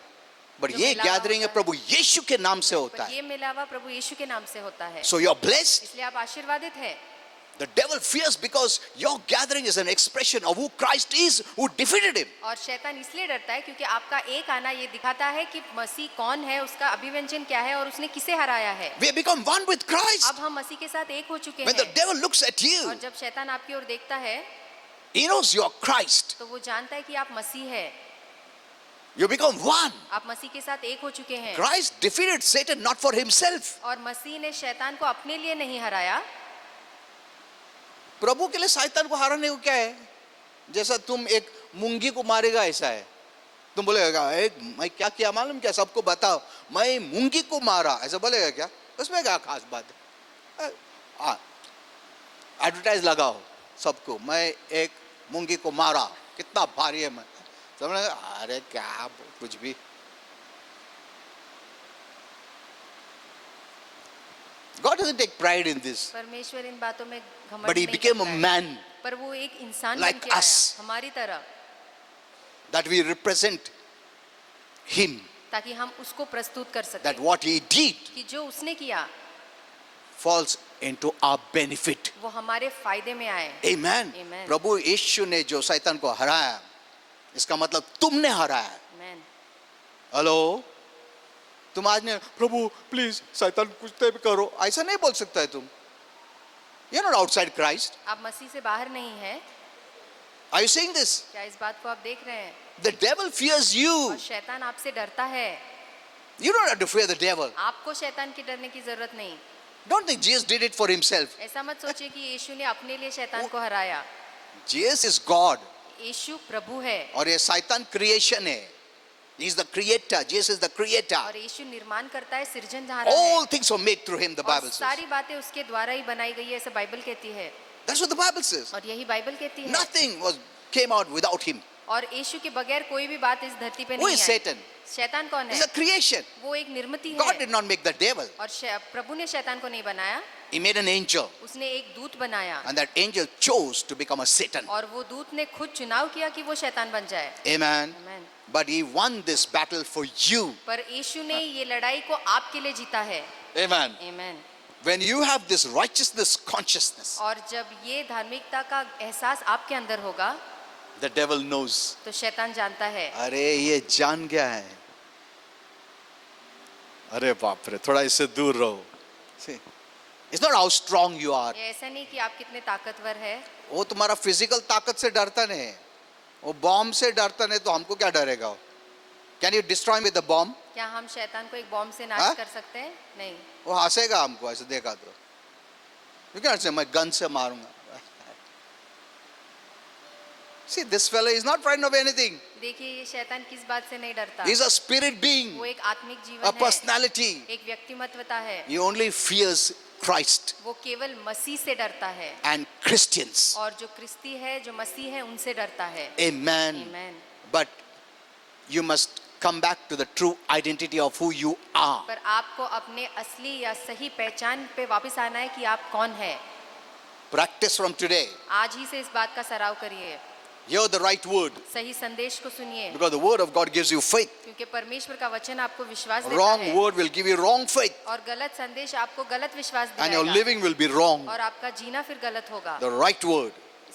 बट जो ये मिलावा गैदरिंग है होता है। प्रभु यीशु के नाम से होता पर है। ये मिलावा प्रभु यीशु के नाम से होता है, So you are blessed. इसलिए आप आशीर्वादित है। The devil fears because your gathering is an expression of who Christ is, who defeated him. और शैतान इसलिए डरता है क्योंकि आपका एक आना ये दिखाता है कि मसीह कौन है, उसका अभिव्यंजन क्या है और उसने किसे हराया है। We have become one with Christ. अब हम मसीह के साथ एक हो चुके When the हैं। devil looks at you, और जब शैतान आपकी ओर देखता है he knows you are Christ. तो वो जानता है कि आप मसीह है, You become one. आप मसीह के साथ एक हो चुके हैं। Christ defeated Satan not for himself. और मसीह ने शैतान को अपने लिए नहीं हराया। प्रभु के लिए शैतान को हराने को क्या है? जैसा तुम एक मूंगी को मारेगा ऐसा है। तुम बोलेगा एक मैं क्या किया मालूम क्या, सबको बताओ मैं मूंगी को मारा, ऐसा बोलेगा क्या? उसमें क्या खास बात है? एडवर्टाइज लगाओ सबको, मैं एक मूंगी को मारा, कितना भारी है मैं, समझ? अरे क्या कुछ भी। God doesn't take pride in this, परमेश्वर इन बातों में घमंड but he नहीं became a करता है। man पर वो एक इंसान like बन के आया, us. हमारी तरह, that we represent him, ताकि हम उसको प्रस्तुत कर सकें that what he did कि जो उसने किया falls into our benefit. वो हमारे फायदे में आए। Amen. Amen. प्रभु यीशु ने जो शैतान को हराया, इसका मतलब तुमने हराया। Amen। हेलो, तुम आज ने प्रभु प्लीज शैतान कुछ तो भी करो, ऐसा नहीं बोल सकता है तुम। You're not outside Christ. आप मसीह से बाहर नहीं है। Are you saying this? क्या इस बात को आप देख रहे हैं? The devil fears you. और शैतान आपसे डरता है। You don't have to fear the devil. आपको शैतान की डरने की जरूरत नहीं। Don't think Jesus did it for himself. ऐसा मत सोचिए कि यीशु ने अपने लिए शैतान को हराया। Jesus is God. यीशु प्रभु है और ये शैतान क्रिएशन है। He is the creator. Jesus is the creator. और यीशु निर्माण करता है, सृजनहारा है। All things were made through him, the और Bible says. सारी बातें उसके द्वारा ही बनाई गई है, ऐसे बाइबल कहती है। That's what the Bible says. और यही बाइबल कहती है। Nothing came out without him. और यीशु के बगैर कोई भी बात इस धरती पे Who नहीं is आई। Satan? शैतान कौन He's है? a creation. वो एक निर्मिति God है। did not make the devil. और प्रभु ने शैतान को नहीं बनाया, He made an angel. उसने एक दूत बनाया। And that angel chose to become a Satan. और वो दूत ने खुद चुनाव किया कि वो शैतान बन जाए। Amen. Amen। But he won this battle for you. पर यीशु ने ये लड़ाई को आपके लिए जीता है। Amen. Amen। When you have this righteousness consciousness, और जब ये धार्मिकता का एहसास आपके अंदर होगा the devil knows. तो शैतान जानता है। अरे ये जान गया है, अरे बाप रे, थोड़ा इससे दूर रहो। See, it's not how strong you are. ये ऐसा नहीं कि आप कितने ताकतवर है। वो तुम्हारा फिजिकल ताकत से डरता नहीं है, वो बॉम्ब से डरता नहीं, तो हमको क्या डरेगा वो? Can you destroy me with a bomb? क्या हम शैतान को एक बॉम्ब से हाँ? नाश कर सकते हैं? नहीं। वो हंसेगा हमको ऐसे देखा तो। You can't say मैं गन से मारूंगा। See, this fellow is not frightened of anything. देखिए ये शैतान किस बात से नहीं डरता। He's a spirit being, वो एक आत्मिक जीवन a है, personality. एक व्यक्तिमत्वता है। He only fears Christ वो केवल मसीह से डरता है and Christians. और जो क्रिस्ती है, जो मसीह है, उनसे डरता है। Amen. Amen। But you must come back to the true identity of who you are. पर आपको अपने असली या सही पहचान पे वापस आना है कि आप कौन है। Practice from today. आज ही से इस बात का सराव करिए, Hear the right word, सही संदेश को सुनिए, because the word of God gives you faith. क्योंकि परमेश्वर का वचन आपको विश्वास देता Wrong है word will give you wrong faith, और गलत संदेश आपको गलत विश्वास and your दिलाएगा living will be wrong. और आपका जीना फिर गलत होगा। The right word,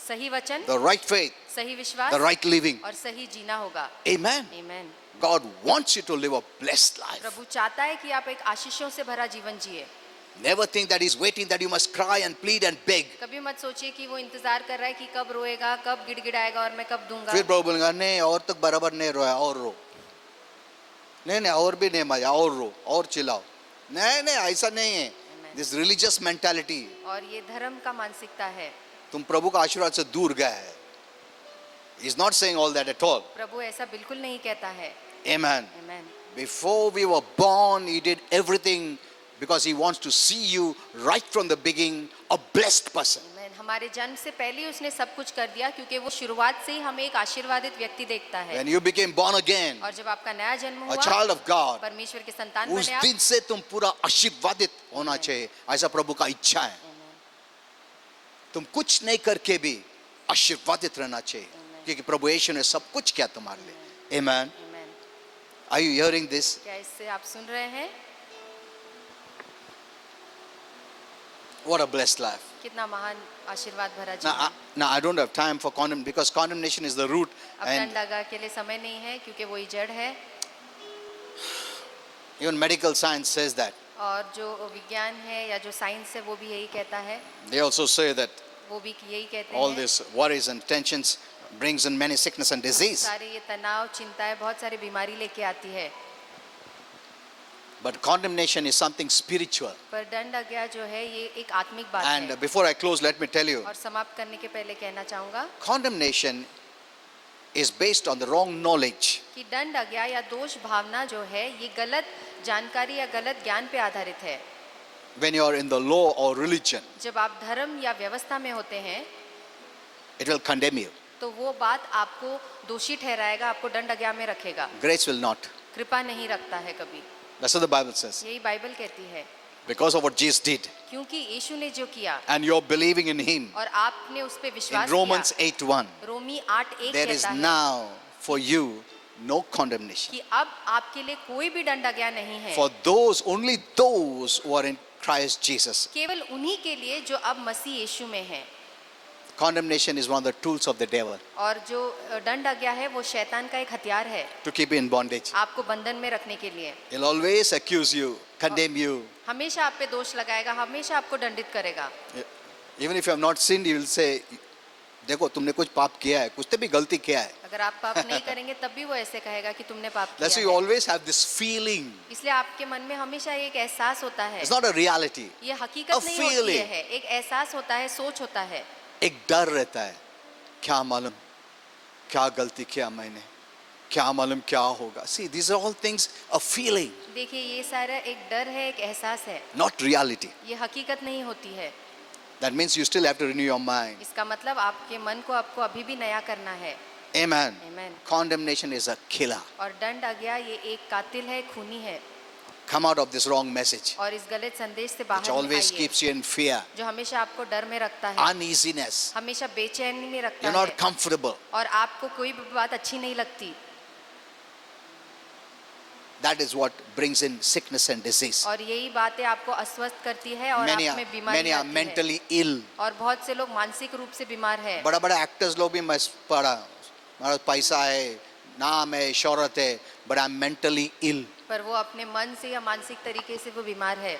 सही वचन, the right faith, सही विश्वास the right living. और सही जीना होगा। Amen. आमीन। God wants you to live a blessed life. प्रभु चाहता है कि आप एक आशीषों से भरा जीवन जिए। Never think that He's waiting that you must cry and plead and beg. कभी मत सोचिए कि वो इंतजार कर रहा है कि कब रोएगा, कब गिड़गिड़ाएगा और मैं कब दूंगा। फिर प्रभु बोलेगा नहीं और तक बराबर नहीं रोया और रो, नहीं और भी नहीं मजा, और रो और चिल्लाओ। नहीं ऐसा नहीं है। This religious mentality, और ये धर्म का मानसिकता है। तुम प्रभु का आशीर्वाद से दूर गए है। He's not saying all that at all. प्रभु ऐसा बिल्कुल नहीं कहता है। Amen. आमीन। Before we were born, He did everything because He wants to see you right from the beginning a blessed person. आमीन। हमारे जन्म से पहले ही उसने सब कुछ कर दिया, क्योंकि वो शुरुआत से ही हमें एक आशीर्वादित व्यक्ति देखता है। When you became born again, और जब आपका नया जन्म a हुआ, child of God, परमेश्वर के संतान उस बने आप। दिन से तुम पूरा आशीर्वादित होना चाहिए, ऐसा प्रभु का इच्छा है। तुम कुछ नहीं करके भी आशीर्वादित रहना चाहिए, क्योंकि प्रभु यीशु ने सब कुछ किया तुम्हारे लिए। Amen. आमीन। Are you hearing this? क्या इससे आप सुन रहे हैं? What a blessed life. कितना महान आशीर्वाद भरा Now, जीवन। now I don't have time for condemn because condemnation is the root, अब and दंड लगा के लिए समय नहीं है, क्योंकि वही जड़ है। even medical science says that. और जो विज्ञान है या जो साइंस है वो भी यही कहता है, They also say that वो भी यही कहते all हैं। this worries and tensions brings in many sickness and disease. सारे ये तनाव, चिंताएं बहुत सारी बीमारी लेके आती है। But condemnation is something spiritual. पर दंड आज्ञा जो है ये एक आत्मिक बात And है। before I close, let me tell you, और समाप्त करने के पहले कहना चाहूँगा condemnation is based on the wrong knowledge. कि दंड आज्ञा या दोष भावना जो है ये गलत जानकारी या गलत ज्ञान पे आधारित है। When you are in the law or religion, जब आप धर्म या व्यवस्था में होते हैं it will condemn you. तो वो बात आपको दोषी ठहराएगा, आपको दंड आज्ञा में रखेगा। Grace will not. कृपा नहीं रखता है कभी। That's what the Bible says. यही बाइबल कहती है। Because of what Jesus did, क्योंकि यीशु ने जो किया and you're believing in Him. और आपने उस पे In विश्वास Romans किया। 8:1, रोमी 8:1 there is कहता है now for you no condemnation. कि अब आपके लिए कोई भी दंड आज्ञा नहीं है, For those, only those who are in Christ Jesus. केवल उन्हीं के लिए जो अब मसीह यीशु में है। Condemnation is one of the tools of the devil और जो दंड आज्ञा है वो शैतान का एक हथियार है, to keep you in bondage. आपको बंधन में रखने के लिए। He'll always accuse you, condemn you. हमेशा आप पे दोष लगाएगा, हमेशा आपको दंडित करेगा। Even if you have not sinned, he will say, देखो तुमने कुछ पाप किया है, कुछ तो भी गलती किया है. अगर आप पाप नहीं करेंगे तब भी वो ऐसे कहेगा कि तुमने पाप That's why किया you है। always have this feeling. इसलिए आपके मन में हमेशा एक एहसास होता है। It's not a reality. ये हकीकत A नहीं होती feeling. है, एक एहसास होता है, सोच होता है। एक डर रहता है, क्या मालूम क्या गलती किया मैंने, क्या मालूम क्या होगा. See, these are all things, a feeling, देखिए ये सारा एक डर है, एक एहसास है, not reality. ये हकीकत नहीं होती है। That means you still have to renew your mind. इसका मतलब आपके मन को आपको अभी भी नया करना है। Amen. Amen. Condemnation is a killer. और दंड आज्ञा ये एक कातिल है, खूनी है। Come out of this wrong message, और इस गलत संदेश से which बाहर always आइए, keeps you in fear, जो हमेशा आपको डर में रखता है, uneasiness. हमेशा बेचैनी में रखता You're not है comfortable. और आपको कोई भी बात अच्छी नहीं लगती। That is what brings in sickness and disease. और यही बातें आपको अस्वस्थ करती है और Many आप are, में बीमारी many are आती है। mentally ill. और बहुत से लोग मानसिक रूप से बीमार है। बड़ा बड़ा एक्टर्स लोग भी मैं पढ़ा, हमारा पैसा है, नाम है, शोहरत है, but I'm mentally ill. पर वो अपने मन से या मानसिक तरीके से वो बीमार है।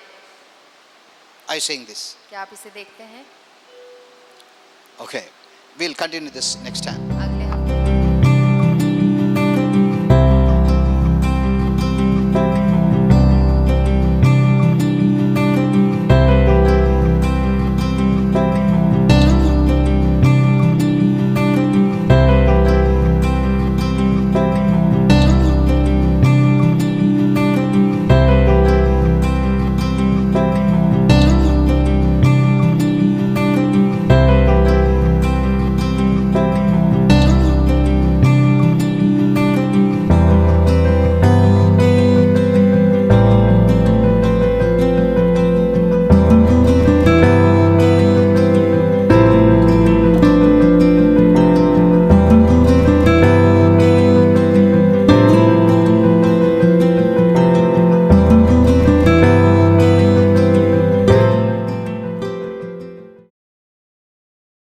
Are you saying this? क्या आप इसे देखते हैं? Okay, we'll continue this next time.